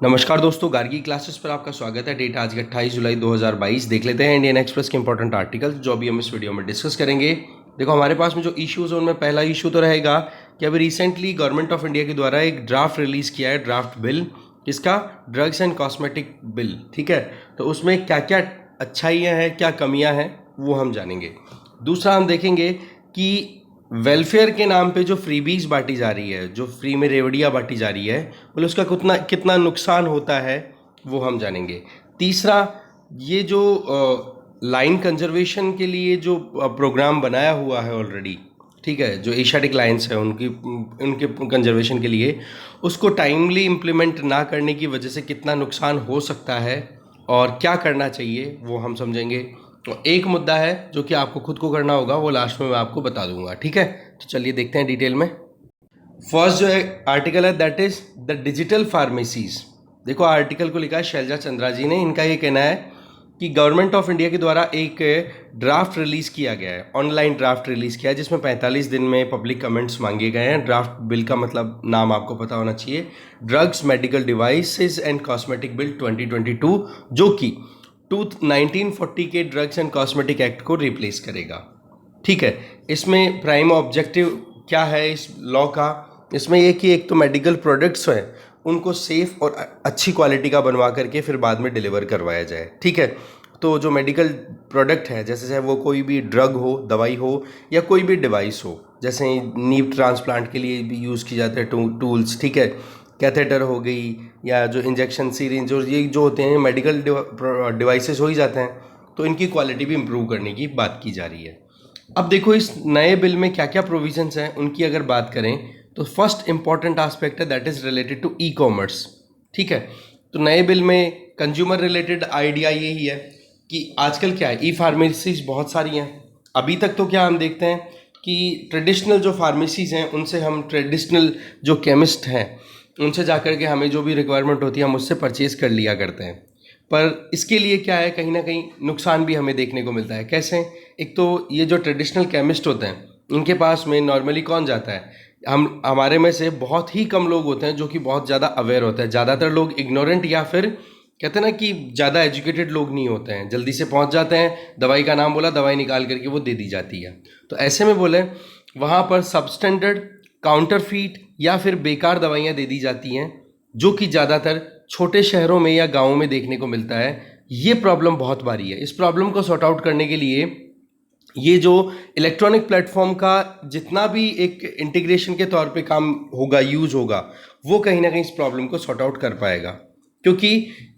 नमस्कार दोस्तों, गार्गी क्लासेस पर आपका स्वागत है। डेट आज की 28 जुलाई 2022। देख लेते हैं इंडियन एक्सप्रेस के इंपॉर्टेंट आर्टिकल्स जो अभी हम इस वीडियो में डिस्कस करेंगे। देखो, हमारे पास में जो इश्यूज है उनमें पहला इशू तो रहेगा कि अभी रिसेंटली गवर्नमेंट ऑफ इंडिया के द्वारा एक ड्राफ्ट रिलीज किया है, ड्राफ्ट बिल, इसका ड्रग्स एंड कॉस्मेटिक बिल। ठीक है, तो उसमें क्या क्या अच्छाइयाँ हैं, क्या कमियाँ हैं, वो हम जानेंगे। दूसरा हम देखेंगे कि वेलफेयर के नाम पे जो फ्रीबीज बांटी जा रही है, जो फ्री में रेवड़ियाँ बांटी जा रही है, बोले उसका कितना कितना नुकसान होता है, वो हम जानेंगे। तीसरा, ये जो लाइन कंजर्वेशन के लिए जो प्रोग्राम बनाया हुआ है ऑलरेडी, ठीक है, जो एशियाटिक लाइन्स है उनकी उनके कंजर्वेशन के लिए, उसको टाइमली इम्प्लीमेंट ना करने की वजह से कितना नुकसान हो सकता है और क्या करना चाहिए, वो हम समझेंगे। तो एक मुद्दा है जो कि आपको खुद को करना होगा, वो लास्ट में मैं आपको बता दूंगा। ठीक है, तो चलिए देखते हैं डिटेल में। फर्स्ट जो आर्टिकल है that is the digital pharmacies. देखो, आर्टिकल को लिखा है शैलजा चंद्रा जी ने। इनका ये कहना है कि गवर्नमेंट ऑफ इंडिया के द्वारा एक ड्राफ्ट रिलीज किया गया है, ऑनलाइन ड्राफ्ट रिलीज किया है, जिसमें 45 दिन में पब्लिक कमेंट्स मांगे गए हैं। ड्राफ्ट बिल का मतलब नाम आपको पता होना चाहिए, drugs medical devices and cosmetic bill 2022, जो कि 1940 के ड्रग्स एंड कॉस्मेटिक एक्ट को रिप्लेस करेगा। ठीक है, इसमें प्राइम ऑब्जेक्टिव क्या है इस लॉ का? इसमें ये कि एक तो मेडिकल प्रोडक्ट्स हैं उनको सेफ और अच्छी क्वालिटी का बनवा करके फिर बाद में डिलीवर करवाया जाए। ठीक है, तो जो मेडिकल प्रोडक्ट है, जैसे चाहे वो कोई भी ड्रग हो, दवाई हो, या कोई भी डिवाइस हो, जैसे नीव ट्रांसप्लांट के लिए भी यूज़ की जाते हैं टूल्स, ठीक है, कैथेटर हो गई, या जो इंजेक्शन सीरिंज, ये जो होते हैं मेडिकल डिवाइसेस हो ही जाते हैं, तो इनकी क्वालिटी भी इम्प्रूव करने की बात की जा रही है। अब देखो, इस नए बिल में क्या क्या प्रोविजंस हैं उनकी अगर बात करें तो फर्स्ट इंपॉर्टेंट एस्पेक्ट है that is related to e commerce. ठीक है, तो नए बिल में कंज्यूमर रिलेटेड आइडिया यही है कि आजकल क्या है, ई फार्मेसीज बहुत सारी हैं। अभी तक तो क्या हम देखते हैं कि ट्रेडिशनल जो फार्मेसीज हैं उनसे हम ट्रेडिशनल जो केमिस्ट हैं उनसे जाकर के हमें जो भी रिक्वायरमेंट होती है हम उससे परचेज कर लिया करते हैं। पर इसके लिए क्या है, कहीं ना कहीं नुकसान भी हमें देखने को मिलता है। कैसे? एक तो ये जो ट्रेडिशनल केमिस्ट होते हैं इनके पास में नॉर्मली कौन जाता है? हमारे में से बहुत ही कम लोग होते हैं जो कि बहुत ज़्यादा अवेयर होते हैं। ज़्यादातर लोग इग्नोरेंट या फिर कहते हैं ना कि ज़्यादा एजुकेटेड लोग नहीं होते हैं, जल्दी से पहुंच जाते हैं, दवाई का नाम बोला, दवाई निकाल करके वो दे दी जाती है। तो ऐसे में बोले वहाँ पर सबस्टैंडर्ड, काउंटरफीट या फिर बेकार दवाइयाँ दे दी जाती हैं, जो कि ज़्यादातर छोटे शहरों में या गाँवों में देखने को मिलता है। ये प्रॉब्लम बहुत भारी है। इस प्रॉब्लम को सॉर्ट आउट करने के लिए ये जो इलेक्ट्रॉनिक प्लेटफॉर्म का जितना भी एक इंटीग्रेशन के तौर पे काम होगा, यूज होगा, वो कहीं ना कहीं इस प्रॉब्लम को सॉर्ट आउट कर पाएगा। क्योंकि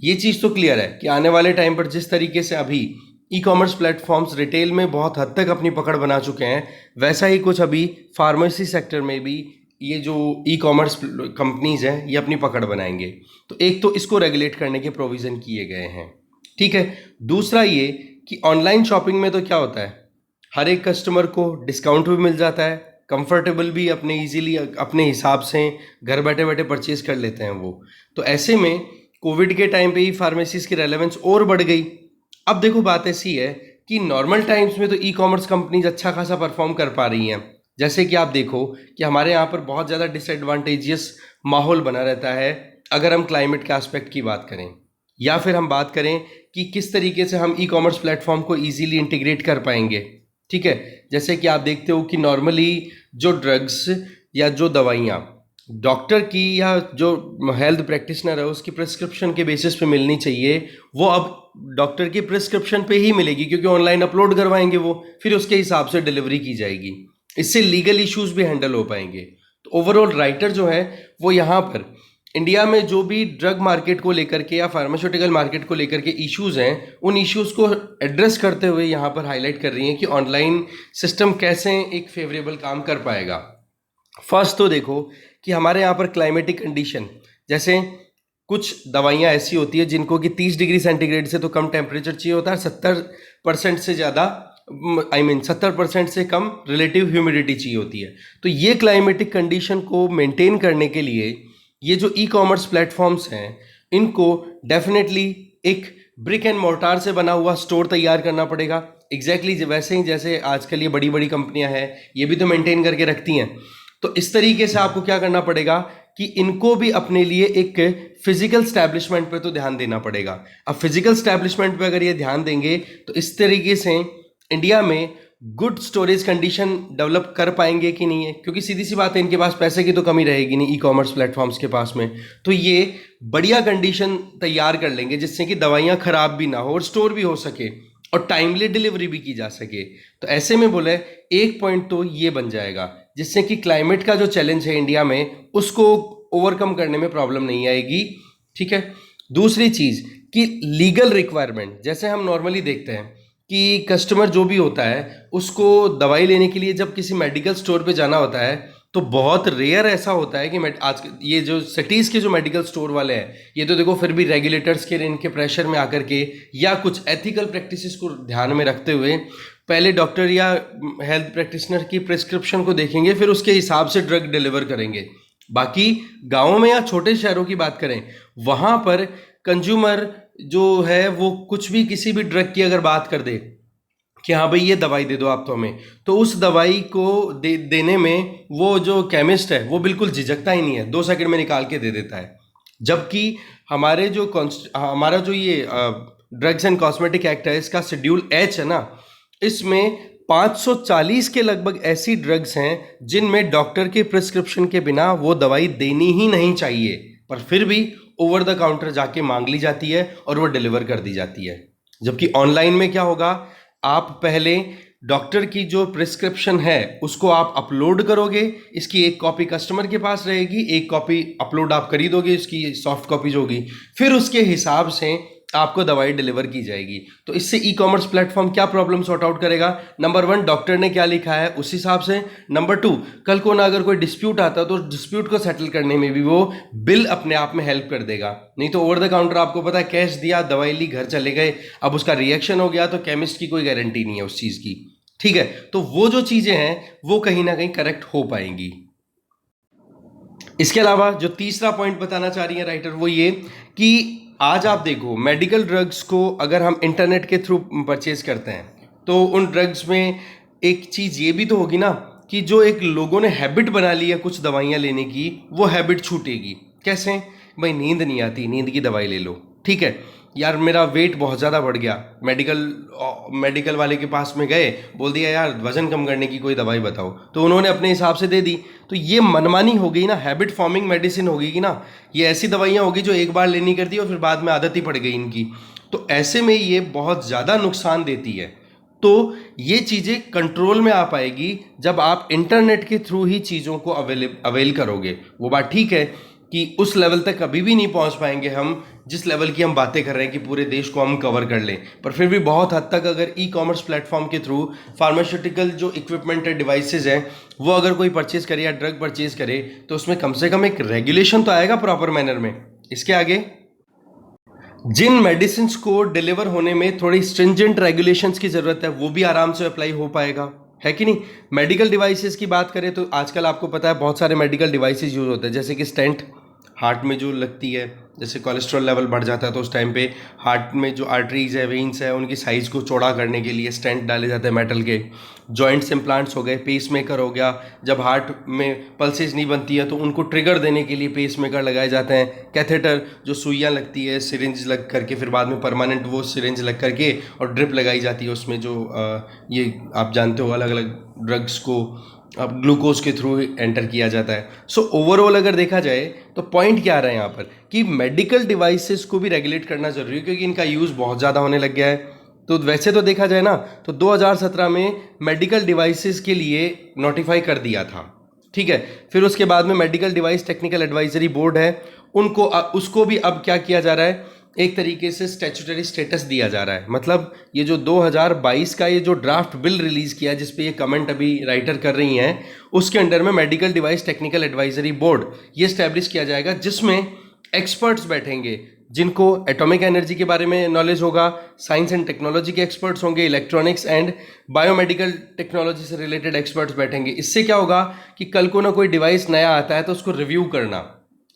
ये चीज़ तो क्लियर है कि आने वाले टाइम पर जिस तरीके से अभी ई कॉमर्स प्लेटफॉर्म्स रिटेल में बहुत हद तक अपनी पकड़ बना चुके हैं, वैसा ही कुछ अभी फार्मेसी सेक्टर में भी ये जो ई कॉमर्स कंपनीज हैं ये अपनी पकड़ बनाएंगे। तो एक तो इसको रेगुलेट करने के प्रोविज़न किए गए हैं। ठीक है, दूसरा ये कि ऑनलाइन शॉपिंग में तो क्या होता है, हर एक कस्टमर को डिस्काउंट भी मिल जाता है, कंफर्टेबल भी, अपने इजीली अपने हिसाब से घर बैठे बैठे परचेज कर लेते हैं वो। तो ऐसे में कोविड के टाइम पे ही फार्मेसीज की रेलेवेंस और बढ़ गई। अब देखो, बात ऐसी है कि नॉर्मल टाइम्स में तो ई कॉमर्स कंपनीज अच्छा खासा परफॉर्म कर पा रही हैं। जैसे कि आप देखो कि हमारे यहाँ पर बहुत ज़्यादा डिसएडवांटेजियस माहौल बना रहता है अगर हम क्लाइमेट के एस्पेक्ट की बात करें, या फिर हम बात करें कि किस तरीके से हम ई कॉमर्स प्लेटफॉर्म को ईजीली इंटीग्रेट कर पाएंगे। ठीक है, जैसे कि आप देखते हो कि नॉर्मली जो ड्रग्स या जो दवाइयाँ डॉक्टर की या जो हेल्थ प्रैक्टिशनर है उसकी प्रिस्क्रिप्शन के बेसिस पे मिलनी चाहिए, वो अब डॉक्टर की प्रिस्क्रिप्शन पे ही मिलेगी, क्योंकि ऑनलाइन अपलोड करवाएंगे वो, फिर उसके हिसाब से डिलीवरी की जाएगी। इससे लीगल इश्यूज भी हैंडल हो पाएंगे। तो ओवरऑल राइटर जो है वो यहाँ पर इंडिया में जो भी ड्रग मार्केट को लेकर के या फार्मास्यूटिकल मार्केट को लेकर के इश्यूज हैं, उन इश्यूज को एड्रेस करते हुए यहाँ पर हाईलाइट कर रही हैं कि ऑनलाइन सिस्टम कैसे एक फेवरेबल काम कर पाएगा। फर्स्ट तो देखो कि हमारे यहाँ पर क्लाइमेटिक कंडीशन, जैसे कुछ दवाइयाँ ऐसी होती है जिनको कि 30 डिग्री सेंटीग्रेड से तो कम टेम्परेचर चाहिए होता है, 70% से ज़्यादा, 70% से कम रिलेटिव ह्यूमिडिटी चाहिए होती है। तो ये क्लाइमेटिक कंडीशन को मेंटेन करने के लिए ये जो ई कॉमर्स प्लेटफॉर्म्स हैं इनको डेफिनेटली एक ब्रिक एंड मोर्टार से बना हुआ स्टोर तैयार करना पड़ेगा। एग्जैक्टली वैसे ही जैसे आजकल ये बड़ी बड़ी कंपनियां हैं ये भी तो मेंटेन करके रखती हैं। तो इस तरीके से आपको क्या करना पड़ेगा कि इनको भी अपने लिए एक फिजिकल स्टैब्लिशमेंट पे तो ध्यान देना पड़ेगा। अब फिजिकल स्टैब्लिशमेंट पे अगर ये ध्यान देंगे तो इस तरीके से इंडिया में गुड स्टोरेज कंडीशन डेवलप कर पाएंगे कि नहीं है, क्योंकि सीधी सी बात है इनके पास पैसे की तो कमी रहेगी नहीं ई कॉमर्स प्लेटफॉर्म्स के पास में। तो ये बढ़िया कंडीशन तैयार कर लेंगे जिससे कि दवाइयाँ खराब भी ना हो और स्टोर भी हो सके और टाइमली डिलीवरी भी की जा सके। तो ऐसे में बोले एक पॉइंट तो ये बन जाएगा जिससे कि क्लाइमेट का जो चैलेंज है इंडिया में उसको ओवरकम करने में प्रॉब्लम नहीं आएगी। ठीक है। दूसरी चीज़ कि लीगल रिक्वायरमेंट, जैसे हम नॉर्मली देखते हैं कि कस्टमर जो भी होता है उसको दवाई लेने के लिए जब किसी मेडिकल स्टोर पे जाना होता है तो बहुत रेयर ऐसा होता है कि आज ये जो सिटीज़ के जो मेडिकल स्टोर वाले हैं ये तो देखो फिर भी रेगुलेटर्स के इनके प्रेशर में आकर के या कुछ एथिकल प्रैक्टिसेस को ध्यान में रखते हुए पहले डॉक्टर या हेल्थ प्रैक्टिशनर की प्रिस्क्रिप्शन को देखेंगे, फिर उसके हिसाब से ड्रग डिलीवर करेंगे। बाकी गाँव में या छोटे शहरों की बात करें वहाँ पर कंज्यूमर जो है वो कुछ भी किसी भी ड्रग की अगर बात कर दे कि हाँ भाई ये दवाई दे दो आप तो हमें, तो उस दवाई को देने में वो जो केमिस्ट है वो बिल्कुल झिझकता ही नहीं है, 2 सेकंड में निकाल के दे देता है। जबकि हमारा जो ये ड्रग्स एंड कॉस्मेटिक एक्ट है इसका शेड्यूल एच है ना, इसमें 540 के लगभग ऐसी ड्रग्स हैं जिनमें डॉक्टर के प्रिस्क्रिप्शन के बिना वो दवाई देनी ही नहीं चाहिए, पर फिर भी ओवर द काउंटर जाके मांग ली जाती है और वो डिलीवर कर दी जाती है। जबकि ऑनलाइन में क्या होगा, आप पहले डॉक्टर की जो प्रिस्क्रिप्शन है उसको आप अपलोड करोगे, इसकी एक कॉपी कस्टमर के पास रहेगी, एक कॉपी अपलोड आप खरीदोगे, इसकी सॉफ्ट कॉपीज होगी, फिर उसके हिसाब से आपको दवाई डिलीवर की जाएगी। तो इससे ई कॉमर्स प्लेटफॉर्म क्या प्रॉब्लम सॉर्ट आउट करेगा, नंबर 1 डॉक्टर ने क्या लिखा है उस हिसाब से, नंबर 2 कल को ना अगर कोई डिस्प्यूट आता तो डिस्प्यूट को सेटल करने में भी वो बिल अपने आप में हेल्प कर देगा। नहीं तो ओवर द काउंटर आपको पता है कैश दिया, दवाई ली, घर चले गए, अब उसका रिएक्शन हो गया तो केमिस्ट की कोई गारंटी नहीं है उस चीज़ की। ठीक है, तो वो जो चीज़ें हैं वो कहीं ना कहीं करेक्ट हो पाएंगी। इसके अलावा जो तीसरा पॉइंट बताना चाह रही है राइटर वो ये कि आज आप देखो मेडिकल ड्रग्स को अगर हम इंटरनेट के थ्रू परचेज करते हैं तो उन ड्रग्स में एक चीज़ ये भी तो होगी ना कि जो एक लोगों ने हैबिट बना ली है कुछ दवाइयाँ लेने की, वो हैबिट छूटेगी। कैसे भाई, नींद नहीं आती, नींद की दवाई ले लो। ठीक है यार, मेरा वेट बहुत ज़्यादा बढ़ गया, मेडिकल वाले के पास में गए, बोल दिया यार वज़न कम करने की कोई दवाई बताओ, तो उन्होंने अपने हिसाब से दे दी। तो ये मनमानी हो गई ना, हैबिट फॉर्मिंग मेडिसिन हो गई कि ना, ये ऐसी दवाइयाँ होगी जो एक बार लेनी करती है और फिर बाद में आदत ही पड़ गई इनकी। तो ऐसे में ये बहुत ज़्यादा नुकसान देती है। तो ये चीज़ें कंट्रोल में आ पाएगी जब आप इंटरनेट के थ्रू ही चीज़ों को अवेल करोगे। वो बात ठीक है कि उस लेवल तक कभी भी नहीं पहुंच पाएंगे हम जिस लेवल की हम बातें कर रहे हैं कि पूरे देश को हम कवर कर लें, पर फिर भी बहुत हद तक अगर ई कॉमर्स प्लेटफॉर्म के थ्रू फार्मास्यूटिकल जो इक्विपमेंट है, डिवाइसेज हैं, वो अगर कोई परचेज करे या ड्रग परचेज करे तो उसमें कम से कम एक रेगुलेशन तो आएगा प्रॉपर मैनर में। इसके आगे जिन मेडिसिन को डिलीवर होने में थोड़ी स्ट्रिंजेंट रेगुलेशंस की ज़रूरत है वो भी आराम से अप्लाई हो पाएगा, है कि नहीं। मेडिकल डिवाइसेस की बात करें तो आजकल आपको पता है बहुत सारे मेडिकल डिवाइसेस यूज़ होते हैं, जैसे कि स्टेंट हार्ट में जो लगती है, जैसे कोलेस्ट्रॉल लेवल बढ़ जाता है तो उस टाइम पे हार्ट में जो आर्टरीज है, वेन्स है, उनकी साइज़ को चौड़ा करने के लिए स्टेंट डाले जाते हैं मेटल के। जॉइंट्स इम्प्लांट्स हो गए, पेस मेकर हो गया, जब हार्ट में पल्सेस नहीं बनती है तो उनको ट्रिगर देने के लिए पेस मेकर लगाए जाते हैं। कैथेटर जो सुइयाँ लगती है सिरिंज लग करके, फिर बाद में परमानेंट वो सिरिंज लग करके और ड्रिप लगाई जाती है उसमें, जो ये आप जानते हो अलग अलग ड्रग्स को अब ग्लूकोज के थ्रू एंटर किया जाता है। सो ओवरऑल अगर देखा जाए तो पॉइंट क्या आ रहा है यहाँ पर कि मेडिकल डिवाइसेस को भी रेगुलेट करना ज़रूरी है, क्योंकि इनका यूज़ बहुत ज़्यादा होने लग गया है। तो वैसे तो देखा जाए ना तो 2017 में मेडिकल डिवाइसेस के लिए नोटिफाई कर दिया था, ठीक है। फिर उसके बाद में medical device technical advisory board है, उसको भी अब क्या किया जा रहा है, एक तरीके से स्टैट्यूटरी स्टेटस दिया जा रहा है। मतलब ये जो 2022 का ये जो ड्राफ्ट बिल रिलीज़ किया जिस पे ये कमेंट अभी राइटर कर रही हैं, उसके अंडर में medical device technical advisory board ये स्टैब्लिश किया जाएगा, जिसमें एक्सपर्ट्स बैठेंगे जिनको एटॉमिक एनर्जी के बारे में नॉलेज होगा, साइंस एंड टेक्नोलॉजी के एक्सपर्ट्स होंगे, इलेक्ट्रॉनिक्स एंड बायोमेडिकल टेक्नोलॉजी से रिलेटेड एक्सपर्ट्स बैठेंगे। इससे क्या होगा कि कल को ना कोई डिवाइस नया आता है तो उसको रिव्यू करना,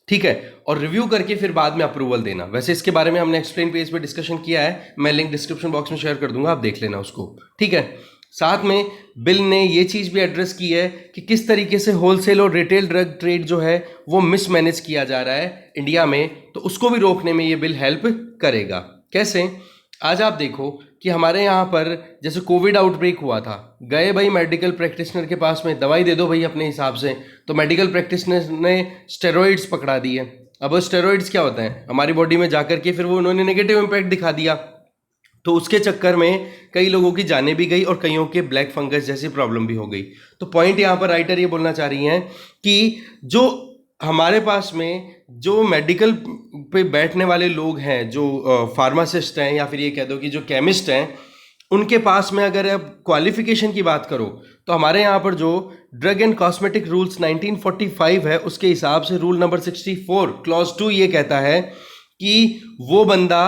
ठीक है, और रिव्यू करके फिर बाद में अप्रूवल देना। वैसे इसके बारे में हमने एक्सप्लेन पेज पे डिस्कशन किया है, मैं लिंक डिस्क्रिप्शन बॉक्स में शेयर कर दूंगा, आप देख लेना उसको, ठीक है। साथ में बिल ने ये चीज़ भी एड्रेस की है कि किस तरीके से होलसेल और रिटेल ड्रग ट्रेड जो है वो मिसमैनेज किया जा रहा है इंडिया में, तो उसको भी रोकने में ये बिल हेल्प करेगा। कैसे? आज आप देखो कि हमारे यहाँ पर जैसे कोविड आउटब्रेक हुआ था, गए भाई मेडिकल प्रैक्टिशनर के पास में, दवाई दे दो भाई अपने हिसाब से, तो मेडिकल प्रैक्टिशनर ने स्टेरॉइड्स पकड़ा दिए। अब वो स्टेरॉइड्स क्या होता है हमारी बॉडी में जाकर के फिर वो उन्होंने नेगेटिव इम्पैक्ट दिखा दिया, तो उसके चक्कर में कई लोगों की जानें भी गई और कईयों के ब्लैक फंगस जैसी प्रॉब्लम भी हो गई। तो पॉइंट यहाँ पर राइटर ये बोलना चाह रही हैं कि जो हमारे पास में जो मेडिकल पे बैठने वाले लोग हैं, जो फार्मासिस्ट हैं या फिर ये कह दो कि जो केमिस्ट हैं, उनके पास में अगर आप क्वालिफिकेशन की बात करो तो हमारे यहाँ पर जो ड्रग एंड कॉस्मेटिक रूल्स 1945 है उसके हिसाब से रूल नंबर 64 क्लॉज 2 ये कहता है कि वो बंदा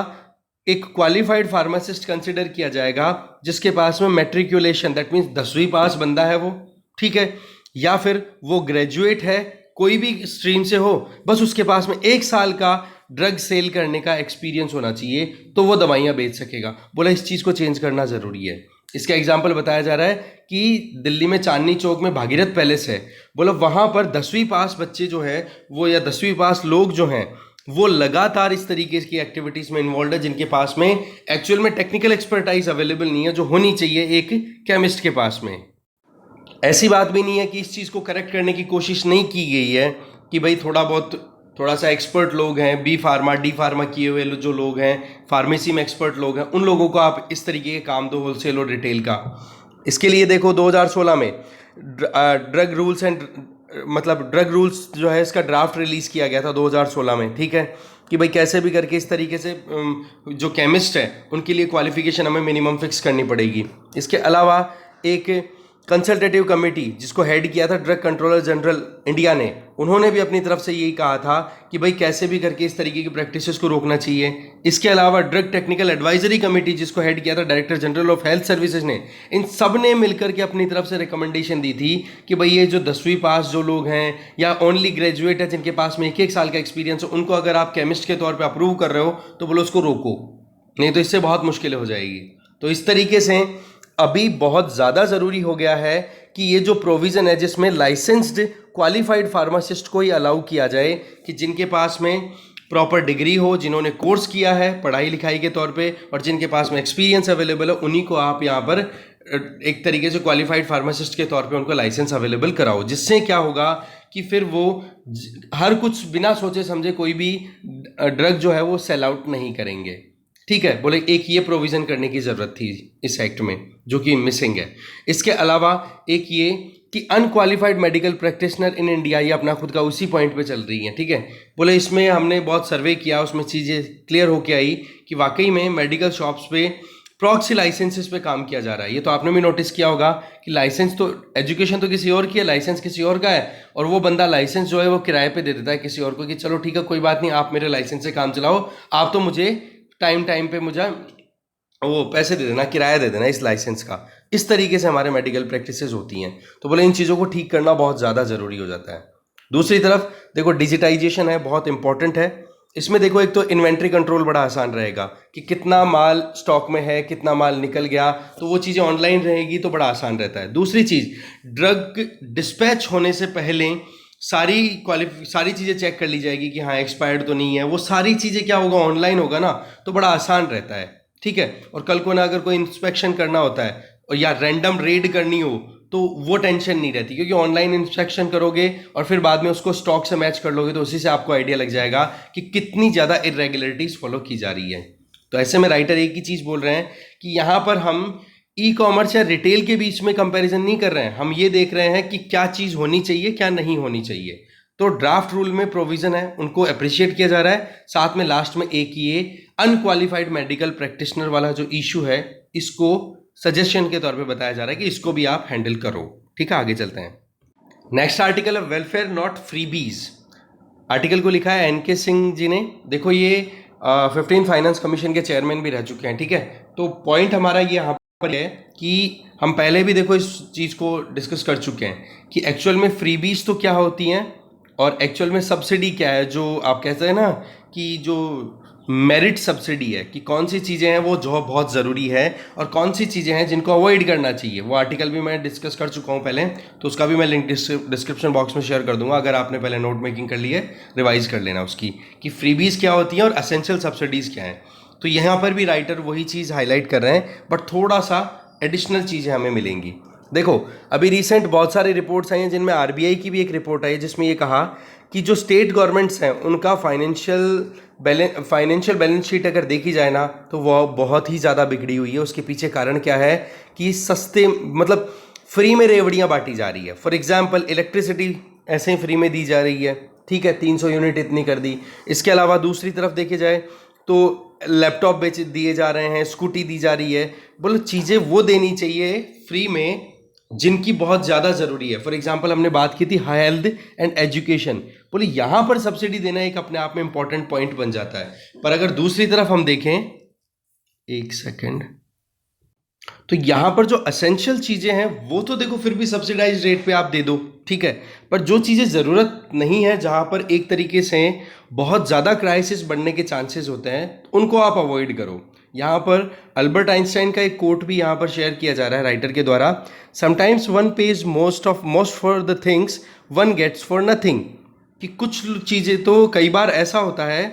एक क्वालिफाइड फार्मासिस्ट कंसिडर किया जाएगा जिसके पास में मैट्रिकुलेशन, दैट मीन्स 10वीं पास बंदा है वो, ठीक है, या फिर वो ग्रेजुएट है कोई भी स्ट्रीम से हो, बस उसके पास में 1 साल का ड्रग सेल करने का एक्सपीरियंस होना चाहिए तो वो दवाइयाँ बेच सकेगा। बोला इस चीज़ को चेंज करना ज़रूरी है। इसका एग्जाम्पल बताया जा रहा है कि दिल्ली में चांदनी चौक में भागीरथ पैलेस है, बोला वहाँ पर 10वीं पास बच्चे जो हैं वो या 10वीं पास लोग जो हैं वो लगातार इस तरीके की एक्टिविटीज़ में इन्वॉल्व है जिनके पास में एक्चुअल में टेक्निकल एक्सपर्टाइज अवेलेबल नहीं है जो होनी चाहिए एक केमिस्ट के पास में। ऐसी बात भी नहीं है कि इस चीज़ को करेक्ट करने की कोशिश नहीं की गई है कि भाई थोड़ा सा एक्सपर्ट लोग हैं, बी फार्मा डी फार्मा किए हुए जो लोग हैं, फार्मेसी में एक्सपर्ट लोग हैं, उन लोगों को आप इस तरीके के काम दो होलसेल और रिटेल का। इसके लिए देखो 2016 में drug rules and drug rules जो है इसका ड्राफ्ट रिलीज़ किया गया था 2016 में, ठीक है, कि भाई कैसे भी करके इस तरीके से जो केमिस्ट है उनके लिए क्वालिफिकेशन हमें मिनिमम फिक्स करनी पड़ेगी। इसके अलावा एक कंसल्टेटिव कमेटी जिसको हेड किया था ड्रग कंट्रोलर जनरल इंडिया ने, उन्होंने भी अपनी तरफ से यही कहा था कि भाई कैसे भी करके इस तरीके की प्रैक्टिसेस को रोकना चाहिए। इसके अलावा ड्रग टेक्निकल एडवाइजरी कमेटी जिसको हेड किया था director general of health services ने, इन सब ने मिलकर के अपनी तरफ से रिकमेंडेशन दी थी कि भाई ये जो 10वीं पास जो लोग हैं या ओनली ग्रेजुएट है जिनके पास में 1 साल का एक्सपीरियंस हो, उनको अगर आप केमिस्ट के तौर पर अप्रूव कर रहे हो तो बोलो उसको रोको, नहीं तो इससे बहुत मुश्किलें हो जाएगी। तो इस तरीके से अभी बहुत ज़्यादा ज़रूरी हो गया है कि ये जो प्रोविज़न है जिसमें लाइसेंस्ड क्वालिफाइड फार्मासिस्ट को ही अलाउ किया जाए कि जिनके पास में प्रॉपर डिग्री हो, जिन्होंने कोर्स किया है पढ़ाई लिखाई के तौर पे और जिनके पास में एक्सपीरियंस अवेलेबल है, उन्हीं को आप यहाँ पर एक तरीके से क्वालिफाइड फार्मासिस्ट के तौर पे उनको लाइसेंस अवेलेबल कराओ। जिससे क्या होगा कि फिर वो हर कुछ बिना सोचे समझे कोई भी ड्रग जो है वो सेल आउट नहीं करेंगे, ठीक है। बोले एक ये प्रोविज़न करने की ज़रूरत थी इस एक्ट में जो कि मिसिंग है। इसके अलावा एक ये कि unqualified medical practitioner in India, ये अपना खुद का उसी पॉइंट पे चल रही हैं, ठीक है। बोले इसमें हमने बहुत सर्वे किया, उसमें चीज़ें क्लियर होके आई कि वाकई में मेडिकल शॉप्स पे प्रॉक्सी लाइसेंसेस पे काम किया जा रहा है। ये तो आपने भी नोटिस किया होगा कि लाइसेंस तो एजुकेशन तो किसी और की है, लाइसेंस किसी और का है, और वो बंदा लाइसेंस जो है वो किराए पे दे देता है किसी और को कि चलो ठीक है कोई बात नहीं आप मेरे लाइसेंस से काम चलाओ, आप तो मुझे टाइम पे मुझे वो पैसे दे देना, किराया दे देना इस लाइसेंस का। इस तरीके से हमारे मेडिकल प्रैक्टिसेस होती हैं। तो बोले इन चीज़ों को ठीक करना बहुत ज़्यादा ज़रूरी हो जाता है। दूसरी तरफ देखो डिजिटाइजेशन है, बहुत इंपॉर्टेंट है। इसमें देखो एक तो इन्वेंट्री कंट्रोल बड़ा आसान रहेगा कि कितना माल स्टॉक में है, कितना माल निकल गया, तो वो चीज़ें ऑनलाइन रहेगी तो बड़ा आसान रहता है। दूसरी चीज़, ड्रग डिस्पैच होने से पहले सारी चीज़ें चेक कर ली जाएगी कि हाँ एक्सपायर्ड तो नहीं है। वो सारी चीज़ें क्या होगा, ऑनलाइन होगा ना, तो बड़ा आसान रहता है, ठीक है। और कल को ना अगर कोई इंस्पेक्शन करना होता है और या रैंडम रेड करनी हो तो वो टेंशन नहीं रहती, क्योंकि ऑनलाइन इंस्पेक्शन करोगे और फिर बाद में उसको स्टॉक से मैच कर लोगे तो उसी से आपको आइडिया लग जाएगा कि कितनी ज़्यादा इरेगुलरिटीज़ फॉलो की जा रही है। तो ऐसे में राइटर एक ही चीज़ बोल रहे हैं कि यहाँ पर हम ई कॉमर्स या रिटेल के बीच में कंपैरिजन नहीं कर रहे हैं, हम ये देख रहे हैं कि क्या चीज़ होनी चाहिए क्या नहीं होनी चाहिए। तो ड्राफ्ट रूल में प्रोविज़न है, उनको अप्रिशिएट किया जा रहा है। साथ में लास्ट में एक ये अनक्वालिफाइड मेडिकल प्रैक्टिशनर वाला जो इशू है, इसको सजेशन के तौर पे बताया जा रहा है कि इसको भी आप हैंडल करो, ठीक है। आगे चलते हैं। नेक्स्ट आर्टिकल है वेलफेयर नॉट फ्रीबीज। आर्टिकल को लिखा है NK सिंह जी ने। देखो ये 15 फाइनेंस कमीशन के चेयरमैन भी रह चुके हैं, ठीक है। तो पॉइंट हमारा ये यहाँ पर है कि हम पहले भी देखो इस चीज़ को डिस्कस कर चुके हैं कि एक्चुअल में फ्रीबीज तो क्या होती हैं और एक्चुअल में सब्सिडी क्या है। जो आप कहते हैं ना कि जो मेरिट सब्सिडी है कि कौन सी चीज़ें हैं वो जो बहुत ज़रूरी है और कौन सी चीज़ें हैं जिनको अवॉइड करना चाहिए। वो आर्टिकल भी मैं डिस्कस कर चुका हूँ पहले, तो उसका भी मैं लिंक डिस्क्रिप्शन बॉक्स में शेयर कर दूंगा। अगर आपने पहले नोट मेकिंग कर ली है, रिवाइज कर लेना उसकी कि फ्रीबीज क्या होती हैं और असेंशियल सब्सिडीज़ क्या हैं। तो यहाँ पर भी राइटर वही चीज़ हाईलाइट कर रहे हैं, बट थोड़ा सा एडिशनल चीज़ें हमें मिलेंगी। देखो, अभी रिसेंट बहुत सारी रिपोर्ट्स आई हैं, जिनमें आरबीआई की भी एक रिपोर्ट आई है जिसमें ये कहा कि जो स्टेट गवर्नमेंट्स हैं उनका फाइनेंशियल बैलेंस शीट अगर देखी जाए ना, तो वो बहुत ही ज़्यादा बिगड़ी हुई है। उसके पीछे कारण क्या है कि सस्ते मतलब फ्री में रेवड़ियाँ बांटी जा रही है। फॉर एग्जाम्पल, इलेक्ट्रिसिटी ऐसे ही फ्री में दी जा रही है, ठीक है, 300 यूनिट इतनी कर दी। इसके अलावा दूसरी तरफ देखे जाए तो लैपटॉप बेच दिए जा रहे हैं, स्कूटी दी जा रही है। बोलो, चीज़ें वो देनी चाहिए फ्री में जिनकी बहुत ज़्यादा ज़रूरी है। फॉर एग्जाम्पल, हमने बात की थी हेल्थ एंड एजुकेशन, बोले यहाँ पर सब्सिडी देना एक अपने आप में इंपॉर्टेंट पॉइंट बन जाता है। पर अगर दूसरी तरफ हम देखें, एक सेकेंड, तो यहाँ पर जो असेंशियल चीज़ें हैं वो तो देखो फिर भी सब्सिडाइज रेट पे आप दे दो, ठीक है, पर जो चीज़ें ज़रूरत नहीं है, जहाँ पर एक तरीके से बहुत ज़्यादा क्राइसिस बढ़ने के चांसेस होते हैं, उनको आप अवॉइड करो। यहाँ पर अल्बर्ट आइंस्टाइन का एक कोट भी यहाँ पर शेयर किया जा रहा है राइटर के द्वारा, sometimes one pays most for the things one gets for nothing. कि कुछ चीज़ें तो कई बार ऐसा होता है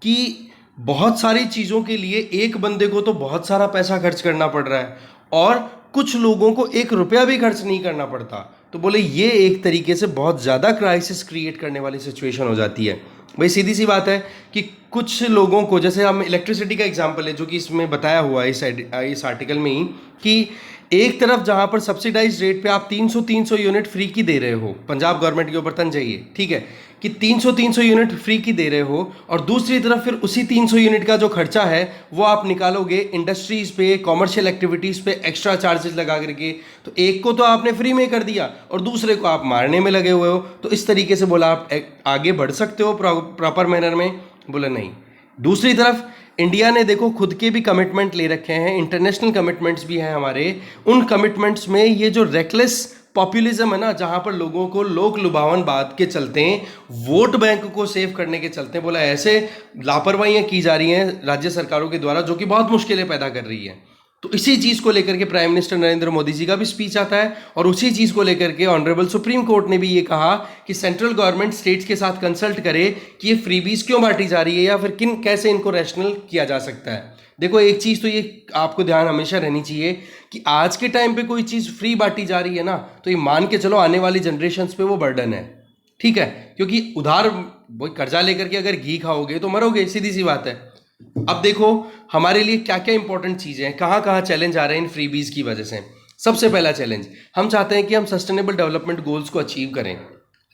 कि बहुत सारी चीज़ों के लिए एक बंदे को तो बहुत सारा पैसा खर्च करना पड़ रहा है और कुछ लोगों को 1 रुपया भी खर्च नहीं करना पड़ता। तो बोले ये एक तरीके से बहुत ज़्यादा क्राइसिस क्रिएट करने वाली सिचुएशन हो जाती है। भाई सीधी सी बात है कि कुछ लोगों को, जैसे हम इलेक्ट्रिसिटी का एग्जांपल है जो कि इसमें बताया हुआ है इस आर्टिकल में ही, कि एक तरफ जहां पर सब्सिडाइज रेट पे आप 300 यूनिट फ्री की दे रहे हो, पंजाब गवर्नमेंट के ऊपर तन जाइए, ठीक है, कि 300 यूनिट फ्री की दे रहे हो, और दूसरी तरफ फिर उसी 300 यूनिट का जो खर्चा है वो आप निकालोगे इंडस्ट्रीज पे, कॉमर्शियल एक्टिविटीज पे एक्स्ट्रा चार्जेस लगा करके। तो एक को तो आपने फ्री में कर दिया और दूसरे को आप मारने में लगे हुए हो। तो इस तरीके से बोला आप आगे बढ़ सकते हो प्रॉपर मैनर में? बोला नहीं। दूसरी तरफ इंडिया ने देखो खुद के भी कमिटमेंट ले रखे हैं, इंटरनेशनल कमिटमेंट्स भी हैं हमारे। उन कमिटमेंट्स में ये जो रेकलेस पॉपुलिज्म है ना, जहां पर लोगों को लोक लुभावन बात के चलते वोट बैंक को सेव करने के चलते बोला ऐसे लापरवाहियां की जा रही हैं राज्य सरकारों के द्वारा, जो कि बहुत मुश्किलें पैदा कर रही है। तो इसी चीज़ को लेकर के प्राइम मिनिस्टर नरेंद्र मोदी जी का भी स्पीच आता है, और उसी चीज़ को लेकर के ऑनरेबल सुप्रीम कोर्ट ने भी ये कहा कि सेंट्रल गवर्नमेंट स्टेट्स के साथ कंसल्ट करे कि ये फ्रीबीज क्यों बांटी जा रही है या फिर कैसे इनको रैशनल किया जा सकता है। देखो, एक चीज़ तो ये आपको ध्यान हमेशा रहनी चाहिए कि आज के टाइम पे कोई चीज़ फ्री बांटी जा रही है ना, तो ये मान के चलो आने वाली जनरेशन पे वो बर्डन है, ठीक है, क्योंकि उधार वो कर्जा लेकर के अगर घी खाओगे तो मरोगे, सीधी सी बात है। अब देखो हमारे लिए क्या क्या इंपॉर्टेंट चीजें हैं, कहाँ कहाँ चैलेंज आ रहे हैं इन फ्रीबीज की वजह से। सबसे पहला चैलेंज, हम चाहते हैं कि हम सस्टेनेबल डेवलपमेंट गोल्स को अचीव करें,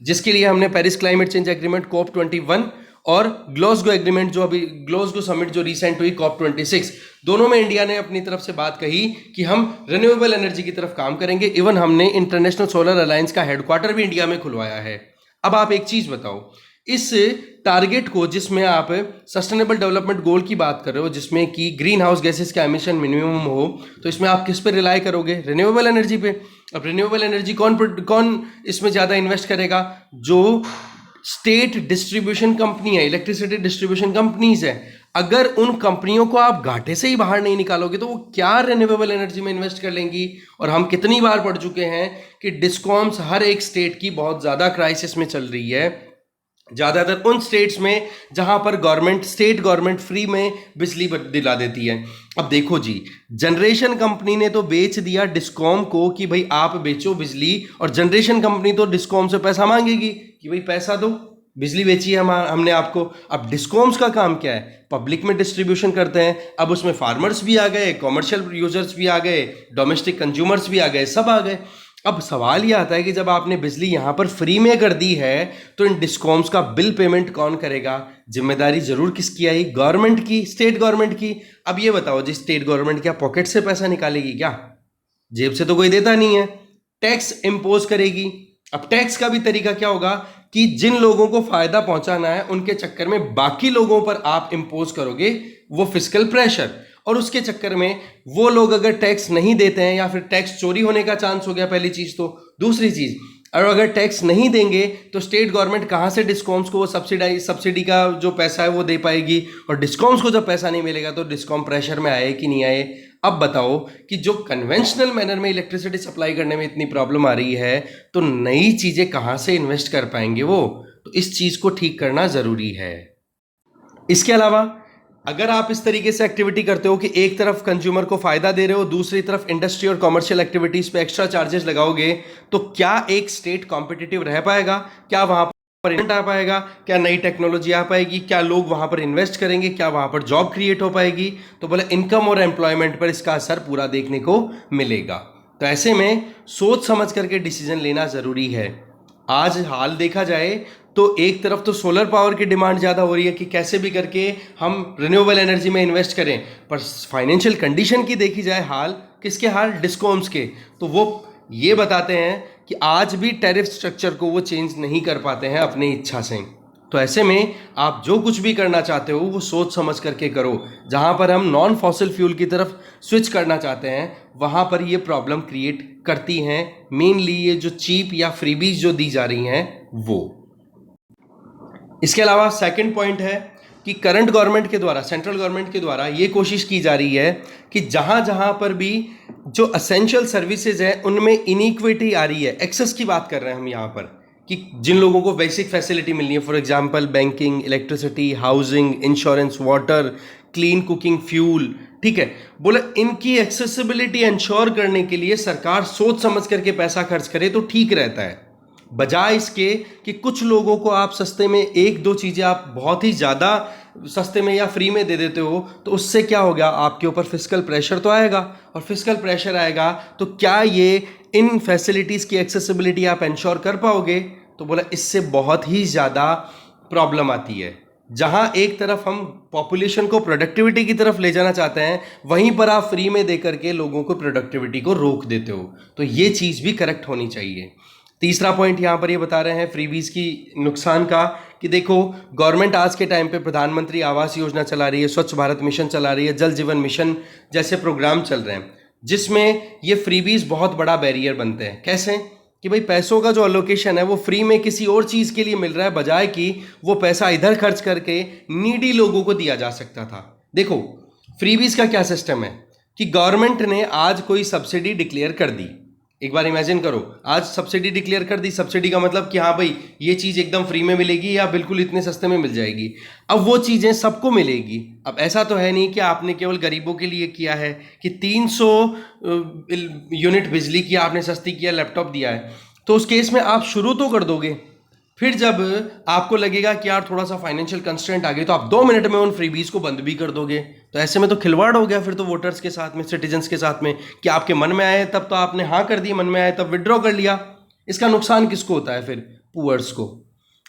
जिसके लिए हमने Paris climate change agreement COP21 और ग्लासगो एग्रीमेंट जो अभी ग्लासगो समिट जो रिसेंट हुई COP26, दोनों में इंडिया ने अपनी तरफ से बात कही कि हम रिन्यूएबल एनर्जी की तरफ काम करेंगे। इवन हमने इंटरनेशनल सोलर अलायंस का हेडक्वार्टर भी इंडिया में खुलवाया है। अब आप एक चीज बताओ, इस टारगेट को जिसमें आप सस्टेनेबल डेवलपमेंट गोल की बात कर रहे हो, जिसमें कि ग्रीन हाउस गैसेस का एमिशन मिनिमम हो, तो इसमें आप किस पे रिलाई करोगे? रिन्यूएबल एनर्जी पे। अब रिन्यूएबल एनर्जी कौन इसमें ज़्यादा इन्वेस्ट करेगा? जो स्टेट डिस्ट्रीब्यूशन कंपनी है, इलेक्ट्रिसिटी डिस्ट्रीब्यूशन कंपनीज है। अगर उन कंपनियों को आप घाटे से ही बाहर नहीं निकालोगे तो वो क्या रिन्यूएबल एनर्जी में इन्वेस्ट कर लेंगी? और हम कितनी बार पढ़ चुके हैं कि डिस्कॉम्स हर एक स्टेट की बहुत ज़्यादा क्राइसिस में चल रही है, ज़्यादातर उन स्टेट्स में जहां पर स्टेट गवर्नमेंट फ्री में बिजली दिला देती है। अब देखो जी, जनरेशन कंपनी ने तो बेच दिया डिस्कॉम को कि भाई आप बेचो बिजली, और जनरेशन कंपनी तो डिस्कॉम से पैसा मांगेगी कि भाई पैसा दो, बिजली बेची है हमने आपको। अब डिस्कॉम्स का काम क्या है? पब्लिक में डिस्ट्रीब्यूशन करते हैं। अब उसमें फार्मर्स भी आ गए, कॉमर्शियल यूजर्स भी आ गए, डोमेस्टिक कंज्यूमर्स भी आ गए, सब आ गए। अब सवाल यह आता है कि जब आपने बिजली यहां पर फ्री में कर दी है तो इन डिस्कॉम्स का बिल पेमेंट कौन करेगा? जिम्मेदारी जरूर किसकी आई? गवर्नमेंट की, स्टेट गवर्नमेंट की। अब ये बताओ जी, स्टेट गवर्नमेंट क्या पॉकेट से पैसा निकालेगी क्या? जेब से तो कोई देता नहीं है, टैक्स इंपोज करेगी। अब टैक्स का भी तरीका क्या होगा कि जिन लोगों को फायदा पहुंचाना है उनके चक्कर में बाकी लोगों पर आप इंपोज करोगे वो फिस्कल प्रेशर, और उसके चक्कर में वो लोग अगर टैक्स नहीं देते हैं या फिर टैक्स चोरी होने का चांस हो गया, पहली चीज। तो दूसरी चीज, और अगर टैक्स नहीं देंगे तो स्टेट गवर्नमेंट कहाँ से डिस्कॉम्स को वो सब्सिडी का जो पैसा है वो दे पाएगी, और डिस्कॉम्स को जब पैसा नहीं मिलेगा तो डिस्कॉम प्रेशर में आए कि नहीं आए। अब बताओ कि जो कन्वेंशनल मैनर में इलेक्ट्रिसिटी सप्लाई करने में इतनी प्रॉब्लम आ रही है तो नई चीज़ें कहाँ से इन्वेस्ट कर पाएंगे वो। तो इस चीज़ को ठीक करना ज़रूरी है। इसके अलावा अगर आप इस तरीके से एक्टिविटी करते हो कि एक तरफ कंज्यूमर को फायदा दे रहे हो, दूसरी तरफ इंडस्ट्री और कमर्शियल एक्टिविटीज पे एक्स्ट्रा चार्जेस लगाओगे, तो क्या एक स्टेट कॉम्पिटिटिव रह पाएगा? क्या वहां पर इन्वेंट आ पाएगा? क्या नई टेक्नोलॉजी आ पाएगी? क्या लोग वहां पर इन्वेस्ट करेंगे? क्या वहां पर जॉब क्रिएट हो पाएगी? तो बोले इनकम और एम्प्लॉयमेंट पर इसका असर पूरा देखने को मिलेगा। तो ऐसे में सोच समझ करके डिसीजन लेना जरूरी है। आज हाल देखा जाए तो एक तरफ तो सोलर पावर की डिमांड ज़्यादा हो रही है कि कैसे भी करके हम रिन्यूएबल एनर्जी में इन्वेस्ट करें, पर फाइनेंशियल कंडीशन की देखी जाए हाल किसके, हाल डिस्कॉम्स के, तो वो ये बताते हैं कि आज भी टैरिफ स्ट्रक्चर को वो चेंज नहीं कर पाते हैं अपनी इच्छा से। तो ऐसे में आप जो कुछ भी करना चाहते हो वो सोच समझ करके करो। जहाँ पर हम नॉन फॉसिल फ्यूल की तरफ स्विच करना चाहते हैं वहाँ पर ये प्रॉब्लम क्रिएट करती हैं, मेनली ये जो चीप या फ्रीबीज जो दी जा रही हैं वो। इसके अलावा सेकंड पॉइंट है कि करंट गवर्नमेंट के द्वारा, सेंट्रल गवर्नमेंट के द्वारा ये कोशिश की जा रही है कि जहाँ जहाँ पर भी जो असेंशियल सर्विसेज है उनमें इनइक्विटी आ रही है, एक्सेस की बात कर रहे हैं हम यहाँ पर, कि जिन लोगों को बेसिक फैसिलिटी मिलनी है, for example banking, electricity, housing, insurance, water, clean cooking fuel, ठीक है, बोले इनकी एक्सेसिबिलिटी इंश्योर करने के लिए सरकार सोच समझ करके पैसा खर्च करे तो ठीक रहता है, बजाय इसके कि कुछ लोगों को आप सस्ते में एक दो चीज़ें आप बहुत ही ज़्यादा सस्ते में या फ्री में दे देते हो, तो उससे क्या हो गया, आपके ऊपर फिस्कल प्रेशर तो आएगा, और फिस्कल प्रेशर आएगा तो क्या ये इन फैसिलिटीज़ की एक्सेसिबिलिटी आप इंश्योर कर पाओगे? तो बोला इससे बहुत ही ज़्यादा प्रॉब्लम आती है। जहाँ एक तरफ हम पॉपुलेशन को प्रोडक्टिविटी की तरफ ले जाना चाहते हैं, वहीं पर आप फ्री में दे करके लोगों को प्रोडक्टिविटी को रोक देते हो, तो ये चीज़ भी करेक्ट होनी चाहिए। तीसरा पॉइंट यहाँ पर ये बता रहे हैं फ्रीबीज की नुकसान का, कि देखो गवर्नमेंट आज के टाइम पे प्रधानमंत्री आवास योजना चला रही है, स्वच्छ भारत मिशन चला रही है, जल जीवन मिशन जैसे प्रोग्राम चल रहे हैं, जिसमें ये फ्रीबीज बहुत बड़ा बैरियर बनते हैं। कैसे कि भाई पैसों का जो अलोकेशन है वो फ्री में किसी और चीज़ के लिए मिल रहा है, बजाय कि वो पैसा इधर खर्च करके नीडी लोगों को दिया जा सकता था। देखो फ्रीबीज का क्या सिस्टम है कि गवर्नमेंट ने आज कोई सब्सिडी डिक्लेयर कर दी, एक बार इमेजिन करो, आज सब्सिडी डिक्लेयर कर दी। सब्सिडी का मतलब कि हाँ भाई ये चीज़ एकदम फ्री में मिलेगी या बिल्कुल इतने सस्ते में मिल जाएगी। अब वो चीज़ें सबको मिलेगी। अब ऐसा तो है नहीं कि आपने केवल गरीबों के लिए किया है कि 300 यूनिट बिजली की आपने सस्ती किया, लैपटॉप दिया है, तो उस केस में आप शुरू तो कर दोगे, फिर जब आपको लगेगा कि यार थोड़ा सा फाइनेंशियल कंस्ट्रेंट आ गई तो आप 2 मिनट में उन फ्रीबीज को बंद भी कर दोगे। तो ऐसे में तो खिलवाड़ हो गया फिर तो वोटर्स के साथ में, सिटीजन्स के साथ में, कि आपके मन में आए तब तो आपने हाँ कर दी, मन में आए तब विड्रॉ कर लिया। इसका नुकसान किसको होता है फिर? पुअर्स को।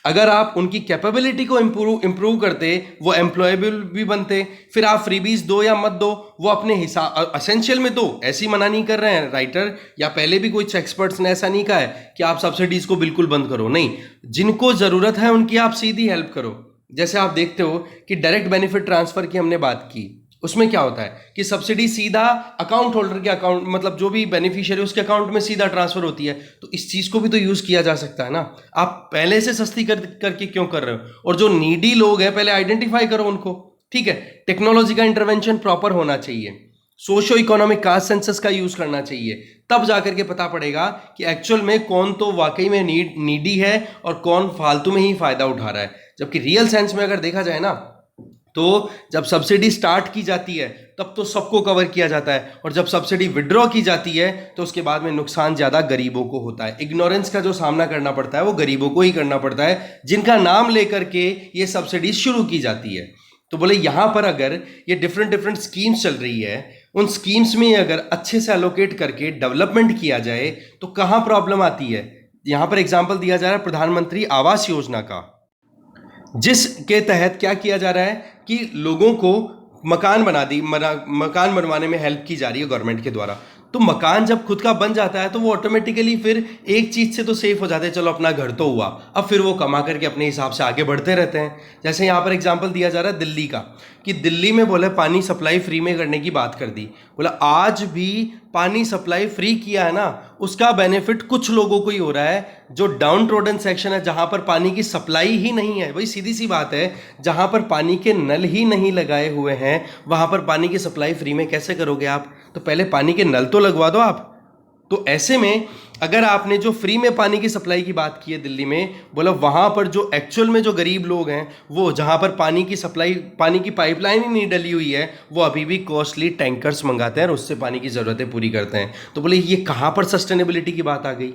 अगर आप उनकी कैपेबिलिटी को इम्प्रूव करते, वो एम्प्लॉयबल भी बनते, फिर आप फ्रीबीज दो या मत दो, वो अपने हिसाब असेंशियल में दो, ऐसी मना नहीं कर रहे हैं राइटर या पहले भी कुछ एक्सपर्ट्स ने ऐसा नहीं कहा है कि आप सब्सिडीज को बिल्कुल बंद करो, नहीं, जिनको ज़रूरत है उनकी आप सीधी हेल्प करो। जैसे आप देखते हो कि डायरेक्ट बेनिफिट ट्रांसफ़र की हमने बात की, उसमें क्या होता है कि सब्सिडी सीधा अकाउंट होल्डर के अकाउंट, मतलब जो भी बेनिफिशियरी उसके अकाउंट में सीधा ट्रांसफर होती है। तो इस चीज़ को भी तो यूज़ किया जा सकता है ना। आप पहले से सस्ती करके क्यों कर रहे हो? और जो नीडी लोग हैं पहले आइडेंटिफाई करो उनको, ठीक है। टेक्नोलॉजी का इंटरवेंशन प्रॉपर होना चाहिए, सोशो इकोनॉमिक कास्ट सेंसस का यूज़ करना चाहिए, तब जाकर के पता पड़ेगा कि एक्चुअल में कौन तो वाकई में नीडी है और कौन फालतू में ही फ़ायदा उठा रहा है। जबकि रियल सेंस में अगर देखा जाए ना, तो जब सब्सिडी स्टार्ट की जाती है तब तो सबको कवर किया जाता है, और जब सब्सिडी विड्रॉ की जाती है तो उसके बाद में नुकसान ज़्यादा गरीबों को होता है। इग्नोरेंस का जो सामना करना पड़ता है वो गरीबों को ही करना पड़ता है, जिनका नाम लेकर के ये सब्सिडी शुरू की जाती है। तो बोले यहाँ पर अगर ये डिफरेंट स्कीम्स चल रही है, उन स्कीम्स में अगर अच्छे से एलोकेट करके डेवलपमेंट किया जाए तो कहाँ प्रॉब्लम आती है। यहाँ पर एग्जाम्पल दिया जा रहा है प्रधानमंत्री आवास योजना का, जिसके तहत क्या किया जा रहा है कि लोगों को मकान बनवाने में हेल्प की जा रही है गवर्नमेंट के द्वारा। तो मकान जब खुद का बन जाता है तो वो ऑटोमेटिकली फिर एक चीज से तो सेफ हो जाते हैं, चलो अपना घर तो हुआ, अब फिर वो कमा करके अपने हिसाब से आगे बढ़ते रहते हैं। जैसे यहाँ पर एग्जांपल दिया जा रहा है दिल्ली का, कि दिल्ली में बोले पानी सप्लाई फ्री में करने की बात कर दी, बोला आज भी पानी सप्लाई फ्री किया है ना, उसका बेनिफिट कुछ लोगों को ही हो रहा है, जो डाउन ट्रोडन सेक्शन है जहां पर पानी की सप्लाई ही नहीं है। भाई सीधी सी बात है, जहां पर पानी के नल ही नहीं लगाए हुए हैं वहां पर पानी की सप्लाई फ्री में कैसे करोगे आप? तो पहले पानी के नल तो लगवा दो आप। तो ऐसे में अगर आपने जो फ्री में पानी की सप्लाई की बात की है दिल्ली में, बोला वहां पर जो एक्चुअल में जो गरीब लोग हैं, वो जहां पर पानी की सप्लाई, पानी की पाइपलाइन ही नहीं डली हुई है, वो अभी भी कॉस्टली टैंकर्स मंगाते हैं और उससे पानी की ज़रूरतें पूरी करते हैं। तो बोले ये कहां पर सस्टेनेबिलिटी की बात आ गई?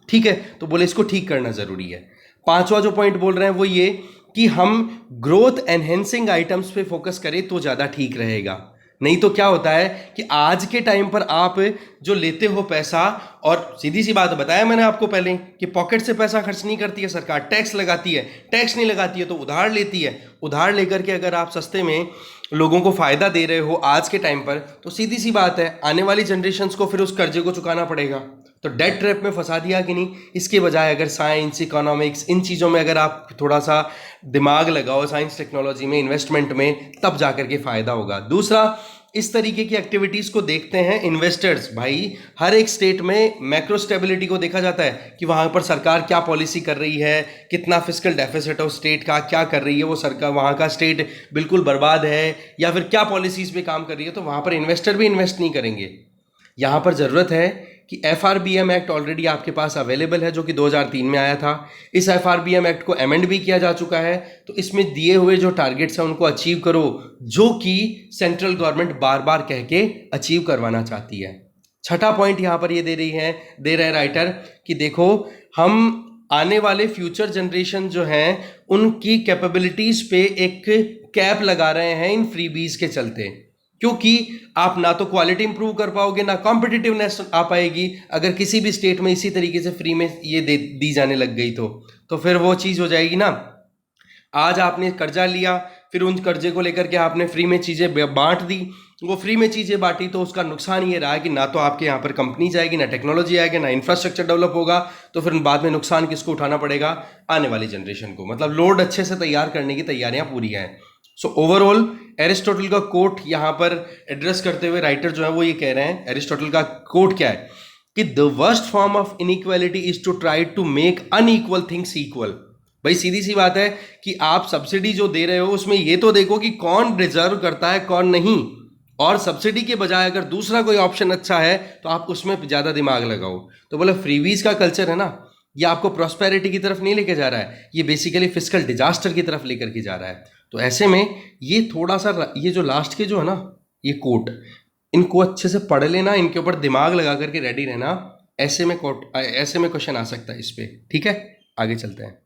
ठीक है, तो बोले इसको ठीक करना ज़रूरी है। पांचवा जो पॉइंट बोल रहे हैं वो ये कि हम ग्रोथ एनहेंसिंग आइटम्स पे फोकस करें तो ज़्यादा ठीक रहेगा। नहीं तो क्या होता है कि आज के टाइम पर आप जो लेते हो पैसा, और सीधी सी बात बताया मैंने आपको पहले कि पॉकेट से पैसा खर्च नहीं करती है सरकार, टैक्स लगाती है, टैक्स नहीं लगाती है तो उधार लेती है। उधार लेकर के अगर आप सस्ते में लोगों को फायदा दे रहे हो आज के टाइम पर, तो सीधी सी बात है आने वाली जनरेशंस को फिर उस कर्जे को चुकाना पड़ेगा। तो डेट ट्रैप में फंसा दिया कि नहीं? इसके बजाय अगर साइंस, इकोनॉमिक्स, इन चीज़ों में अगर आप थोड़ा सा दिमाग लगाओ, साइंस टेक्नोलॉजी में, इन्वेस्टमेंट में, तब जाकर के फायदा होगा। दूसरा, इस तरीके की एक्टिविटीज को देखते हैं इन्वेस्टर्स। भाई हर एक स्टेट में मैक्रो स्टेबिलिटी को देखा जाता है कि वहां पर सरकार क्या पॉलिसी कर रही है, कितना फिस्कल डेफिसिट है उस स्टेट का, क्या कर रही है वो सरकार, वहां का स्टेट बिल्कुल बर्बाद है या फिर क्या पॉलिसीज पे काम कर रही है, तो वहां पर इन्वेस्टर भी इन्वेस्ट नहीं करेंगे। यहां पर जरूरत है कि FRBM एक्ट ऑलरेडी आपके पास अवेलेबल है, जो कि 2003 में आया था। इस FRBM एक्ट को अमेंड भी किया जा चुका है, तो इसमें दिए हुए जो टारगेट्स हैं उनको अचीव करो, जो कि सेंट्रल गवर्नमेंट बार बार कह के अचीव करवाना चाहती है। छठा पॉइंट यहां पर ये दे रहे राइटर कि देखो, हम आने वाले फ्यूचर जनरेशन जो हैं उनकी कैपेबिलिटीज पे एक कैप लगा रहे हैं इन फ्रीबीज के चलते, क्योंकि आप ना तो क्वालिटी इंप्रूव कर पाओगे, ना कॉम्पिटिटिवनेस आ पाएगी अगर किसी भी स्टेट में इसी तरीके से फ्री में ये दी जाने लग गई तो फिर वो चीज़ हो जाएगी ना। आज आपने कर्जा लिया, फिर उन कर्जे को लेकर के आपने फ्री में चीज़ें बांट दी, वो फ्री में चीज़ें बांटी तो उसका नुकसान ये रहा कि ना तो आपके यहाँ पर कंपनी जाएगी, ना टेक्नोलॉजी आएगी, ना इंफ्रास्ट्रक्चर डेवलप होगा, तो फिर बाद में नुकसान किसको उठाना पड़ेगा? आने वाली जनरेशन को। मतलब लोड अच्छे से तैयार करने की तैयारियां पूरी हैं। सो ओवरऑल एरिस्टोटल का कोट यहाँ पर एड्रेस करते हुए राइटर जो है वो ये कह रहे हैं, एरिस्टोटल का कोट क्या है कि the worst form of inequality is to try to make unequal things equal. भाई सीधी सी बात है कि आप सब्सिडी जो दे रहे हो उसमें ये तो देखो कि कौन डिजर्व करता है कौन नहीं, और सब्सिडी के बजाय अगर दूसरा कोई ऑप्शन अच्छा है तो आप उसमें ज़्यादा दिमाग लगाओ। तो बोला फ्रीवीज का कल्चर है ना, ये आपको प्रॉस्पेरिटी की तरफ नहीं लेके जा रहा है, ये बेसिकली फिस्कल डिजास्टर की तरफ लेकर के जा रहा है। तो ऐसे में ये थोड़ा सा, ये जो लास्ट के जो है ना ये कोट, इनको अच्छे से पढ़ लेना, इनके ऊपर दिमाग लगा करके रेडी रहना, ऐसे में क्वेश्चन आ सकता है इस पे। ठीक है, आगे चलते हैं।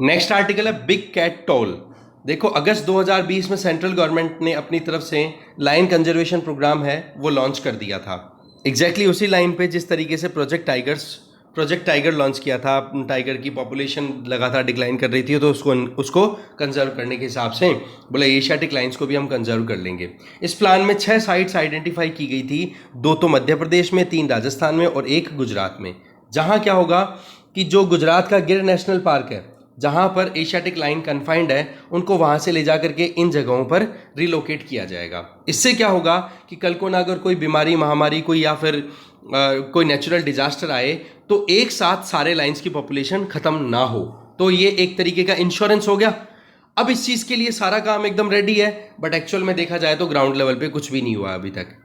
नेक्स्ट आर्टिकल है बिग कैट टोल। देखो, अगस्त 2020 में सेंट्रल गवर्नमेंट ने अपनी तरफ से लाइन कंजर्वेशन प्रोग्राम है वो लॉन्च कर दिया था, एग्जैक्टली उसी लाइन पे जिस तरीके से प्रोजेक्ट टाइगर लॉन्च किया था। टाइगर की पॉपुलेशन लगातार डिक्लाइन कर रही थी, तो उसको कंजर्व करने के हिसाब से बोला एशियाटिक लाइन्स को भी हम कंजर्व कर लेंगे। इस प्लान में 6 साइट्स आइडेंटिफाई की गई थी, 2 तो मध्य प्रदेश में, 3 राजस्थान में और 1 गुजरात में। जहां क्या होगा कि जो गुजरात का गिर नेशनल पार्क है, जहां पर एशियाटिक लाइन कन्फाइंड है, उनको वहां से ले जा करके इन जगहों पर रिलोकेट किया जाएगा। इससे क्या होगा कि कल को ना अगर कोई बीमारी, महामारी, कोई या फिर कोई नेचुरल डिजास्टर आए तो एक साथ सारे लाइन्स की पॉपुलेशन खत्म ना हो। तो ये एक तरीके का इंश्योरेंस हो गया। अब इस चीज़ के लिए सारा काम एकदम रेडी है, बट एक्चुअल में देखा जाए तो ग्राउंड लेवल पे कुछ भी नहीं हुआ अभी तक।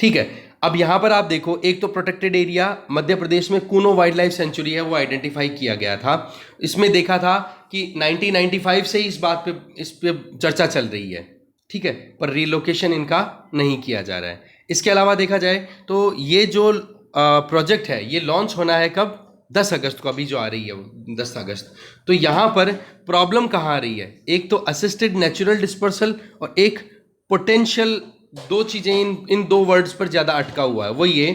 ठीक है, अब यहाँ पर आप देखो, एक तो प्रोटेक्टेड एरिया मध्य प्रदेश में कूनो वाइल्ड लाइफ सेंचुरी है वो आइडेंटिफाई किया गया था। इसमें देखा था कि 1995 से इस पे चर्चा चल रही है। ठीक है, पर रिलोकेशन इनका नहीं किया जा रहा है। इसके अलावा देखा जाए तो ये जो प्रोजेक्ट है ये लॉन्च होना है कब? 10 अगस्त को, अभी जो आ रही है वो 10 अगस्त। तो यहाँ पर प्रॉब्लम कहाँ आ रही है? एक तो असिस्टेड नेचुरल डिस्पर्सल और एक पोटेंशियल, 2 चीज़ें इन 2 वर्ड्स पर ज़्यादा अटका हुआ है। वो ये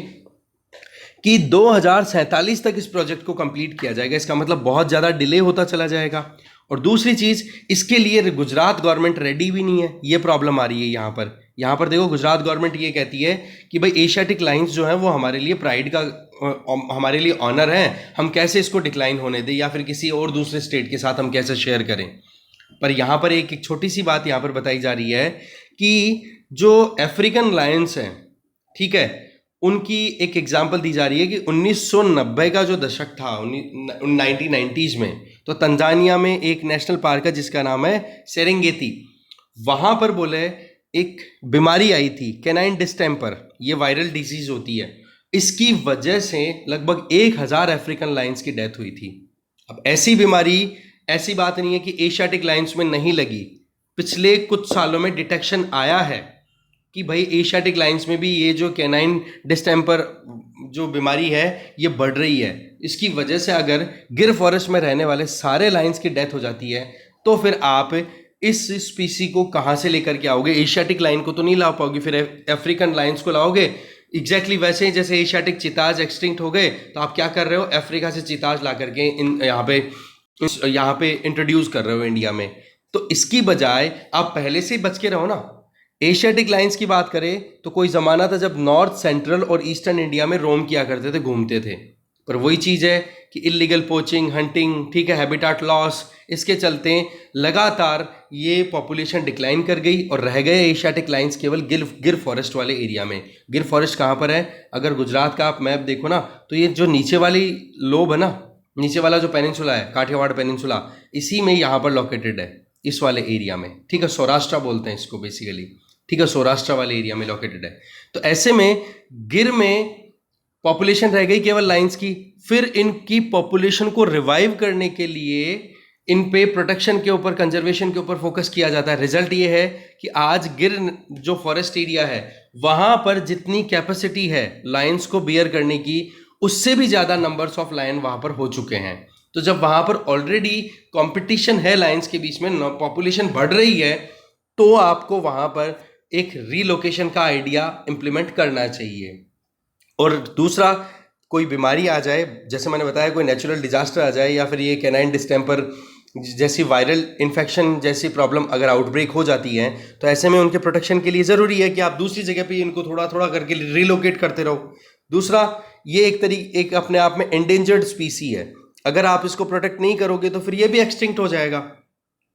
कि 2047 तक इस प्रोजेक्ट को कंप्लीट किया जाएगा, इसका मतलब बहुत ज़्यादा डिले होता चला जाएगा। और दूसरी चीज़, इसके लिए गुजरात गवर्नमेंट रेडी भी नहीं है, ये प्रॉब्लम आ रही है यहाँ पर यहाँ पर देखो गुजरात गवर्नमेंट ये कहती है कि भाई एशियाटिक लाइंस जो है वो हमारे लिए प्राइड का, हमारे लिए ऑनर है, हम कैसे इसको डिक्लाइन होने दें या फिर किसी और दूसरे स्टेट के साथ हम कैसे शेयर करें। पर यहाँ पर एक छोटी सी बात यहाँ पर बताई जा रही है कि जो अफ्रीकन लायंस हैं, ठीक है, उनकी एक एग्जाम्पल दी जा रही है कि 1990 का जो दशक था, 1990s में, तो तंजानिया में एक नेशनल पार्क है जिसका नाम है सेरेंगेती। वहाँ पर बोले एक बीमारी आई थी कैनाइन डिस्टेम्पर, ये वायरल डिजीज होती है, इसकी वजह से लगभग 1000 अफ्रीकन लायंस की डेथ हुई थी। अब ऐसी बीमारी, ऐसी बात नहीं है कि एशियाटिक लायंस में नहीं लगी, पिछले कुछ सालों में डिटेक्शन आया है कि भाई एशियाटिक लायंस में भी ये जो कैनाइन डिस्टेम्पर जो बीमारी है ये बढ़ रही है। इसकी वजह से अगर गिर फॉरेस्ट में रहने वाले सारे लायंस की डेथ हो जाती है तो फिर आप इस स्पीसी को कहाँ से लेकर के आओगे? एशियाटिक लायन को तो नहीं ला पाओगे, फिर अफ्रीकन लायंस को लाओगे। एग्जैक्टली वैसे ही जैसे एशियाटिक चीताज एक्सटिंक्ट हो गए, तो आप क्या कर रहे हो, अफ्रीका से चीताज ला करके यहाँ पे इंट्रोड्यूस कर रहे हो इंडिया में। तो इसकी बजाय आप पहले से ही बच के रहो ना। एशियाटिक लाइन्स की बात करें तो कोई ज़माना था जब नॉर्थ, सेंट्रल और ईस्टर्न इंडिया में रोम किया करते थे, घूमते थे, पर वही चीज़ है कि इलीगल पोचिंग, हंटिंग, ठीक है, हैबिटाट लॉस, इसके चलते लगातार ये पॉपुलेशन डिक्लाइन कर गई और रह गए एशियाटिक लाइन्स केवल गिर फॉरेस्ट वाले एरिया में। गिर फॉरेस्ट कहाँ पर है? अगर गुजरात का आप मैप देखो ना, तो ये जो नीचे वाली लोब है ना, नीचे वाला जो पेनिनसुला है, काठियावाड़ पेनिनसुला, इसी में यहाँ पर लोकेटेड है, इस वाले एरिया में, ठीक है। सौराष्ट्र बोलते हैं इसको बेसिकली, ठीक है, सौराष्ट्र वाले एरिया में लोकेटेड है। तो ऐसे में गिर में पॉपुलेशन रह गई केवल लाइन्स की। फिर इनकी पॉपुलेशन को रिवाइव करने के लिए इन पे प्रोटेक्शन के ऊपर, कंजर्वेशन के ऊपर फोकस किया जाता है। रिजल्ट ये है कि आज गिर जो फॉरेस्ट एरिया है वहां पर जितनी कैपेसिटी है लायंस को बियर करने की, उससे भी ज़्यादा नंबर्स ऑफ लायन वहां पर हो चुके हैं। तो जब वहां पर ऑलरेडी कंपटीशन है लायंस के बीच में, पॉपुलेशन बढ़ रही है, तो आपको वहां पर एक रीलोकेशन का आइडिया इंप्लीमेंट करना चाहिए। और दूसरा, कोई बीमारी आ जाए, जैसे मैंने बताया कोई नेचुरल डिजास्टर आ जाए या फिर ये कैनाइन डिस्टेम्पर जैसी वायरल इन्फेक्शन जैसी प्रॉब्लम अगर आउटब्रेक हो जाती है, तो ऐसे में उनके प्रोटेक्शन के लिए ज़रूरी है कि आप दूसरी जगह पे इनको थोड़ा थोड़ा करके रिलोकेट करते रहो। दूसरा, ये एक अपने आप में एंडेंजर्ड स्पीसी है, अगर आप इसको प्रोटेक्ट नहीं करोगे तो फिर ये भी एक्सटिंक्ट हो जाएगा।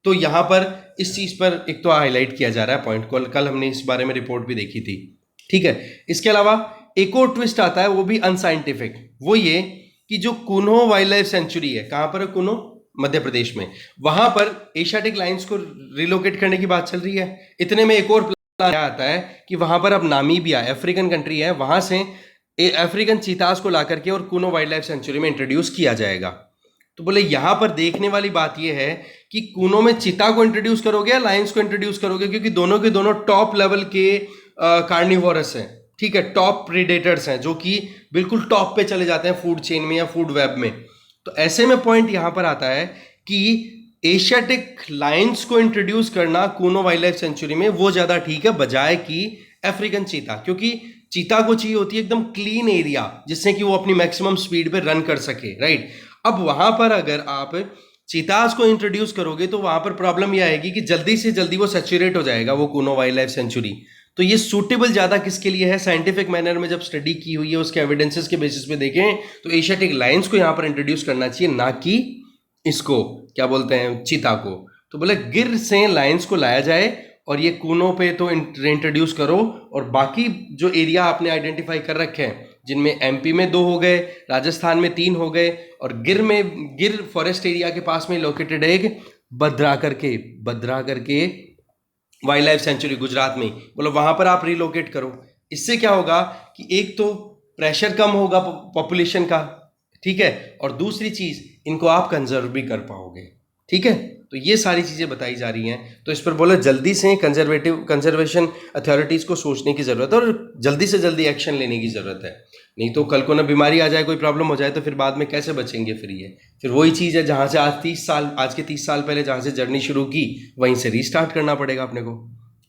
तो यहाँ पर इस चीज़ पर एक तो हाईलाइट किया जा रहा है पॉइंट, कल हमने इस बारे में रिपोर्ट भी देखी थी, ठीक है। इसके अलावा एक और ट्विस्ट आता है, वो भी अनसाइंटिफिक, वो ये कि जो कुनो वाइल्ड लाइफ सेंचुरी है, कहाँ पर है कुनो? मध्य प्रदेश में। वहां पर एशियाटिक लाइन्स को रिलोकेट करने की बात चल रही है। इतने में एक और प्लान आता है कि वहां पर अब नामीबिया, अफ्रीकन कंट्री है, वहां से अफ्रीकन चीतास को ला करके और कुनो वाइल्ड लाइफ सेंचुरी में इंट्रोड्यूस किया जाएगा। तो बोले यहां पर देखने वाली बात यह है कि कुनो में चीता को इंट्रोड्यूस करोगे या लायंस को इंट्रोड्यूस करोगे, क्योंकि दोनों के दोनों टॉप लेवल के कार्निवोरस हैं, ठीक है, टॉप प्रीडेटर्स हैं, जो कि बिल्कुल टॉप पे चले जाते हैं फूड चेन में या फूड वेब में। तो ऐसे में पॉइंट यहां पर आता है कि एशियाटिक लायंस को इंट्रोड्यूस करना कुनो वाइल्ड लाइफ सेंचुरी में वो ज्यादा ठीक है बजाय कि अफ्रीकन चीता, क्योंकि चीता को चाहिए होती है एकदम क्लीन एरिया जिससे कि वो अपनी मैक्सिमम स्पीड पे रन कर सके, राइट। अब वहां पर अगर आप चीतास को इंट्रोड्यूस करोगे तो वहां पर प्रॉब्लम यह आएगी कि जल्दी से जल्दी वो सैचुरेट हो जाएगा वो कुनो वाइल्ड लाइफ सेंचुरी। तो ये सूटेबल ज़्यादा किसके लिए है? साइंटिफिक मैनर में जब स्टडी की हुई है, उसके एविडेंसेस के बेसिस पे देखें तो एशियाटिक लायंस को यहाँ पर इंट्रोड्यूस करना चाहिए, ना कि इसको क्या बोलते हैं, चीता को। तो बोले गिर से लायंस को लाया जाए और ये कुनो पे तो इंट्रोड्यूस करो, और बाकी जो एरिया आपने आइडेंटिफाई कर रखे हैं, जिनमें एमपी में 2 हो गए, राजस्थान में 3 हो गए, और गिर फॉरेस्ट एरिया के पास में लोकेटेड एक बद्रा करके वाइल्ड लाइफ सेंचुरी गुजरात में, बोलो वहां पर आप रिलोकेट करो। इससे क्या होगा कि एक तो प्रेशर कम होगा पॉपुलेशन का, ठीक है, और दूसरी चीज इनको आप कंजर्व भी कर पाओगे, ठीक है। तो ये सारी चीजें बताई जा रही हैं। तो इस पर बोलो जल्दी से कंजर्वेशन अथॉरिटीज को सोचने की जरूरत है और जल्दी से जल्दी एक्शन लेने की जरूरत है, नहीं तो कल को ना बीमारी आ जाए, कोई प्रॉब्लम हो जाए तो फिर बाद में कैसे बचेंगे? फिर वही चीज़ है जहाँ से आज के 30 साल पहले जहाँ से जर्नी शुरू की, वहीं से रीस्टार्ट करना पड़ेगा अपने को।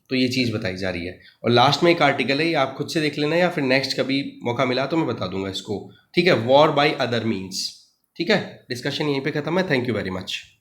तो ये चीज़ बताई जा रही है। और लास्ट में एक आर्टिकल है, ये आप खुद से देख लेना, या फिर नेक्स्ट कभी मौका मिला तो मैं बता दूंगा इसको, ठीक है। वॉर बाय अदर मीन्स, ठीक है। डिस्कशन यहीं पे खत्म है। Thank you very much.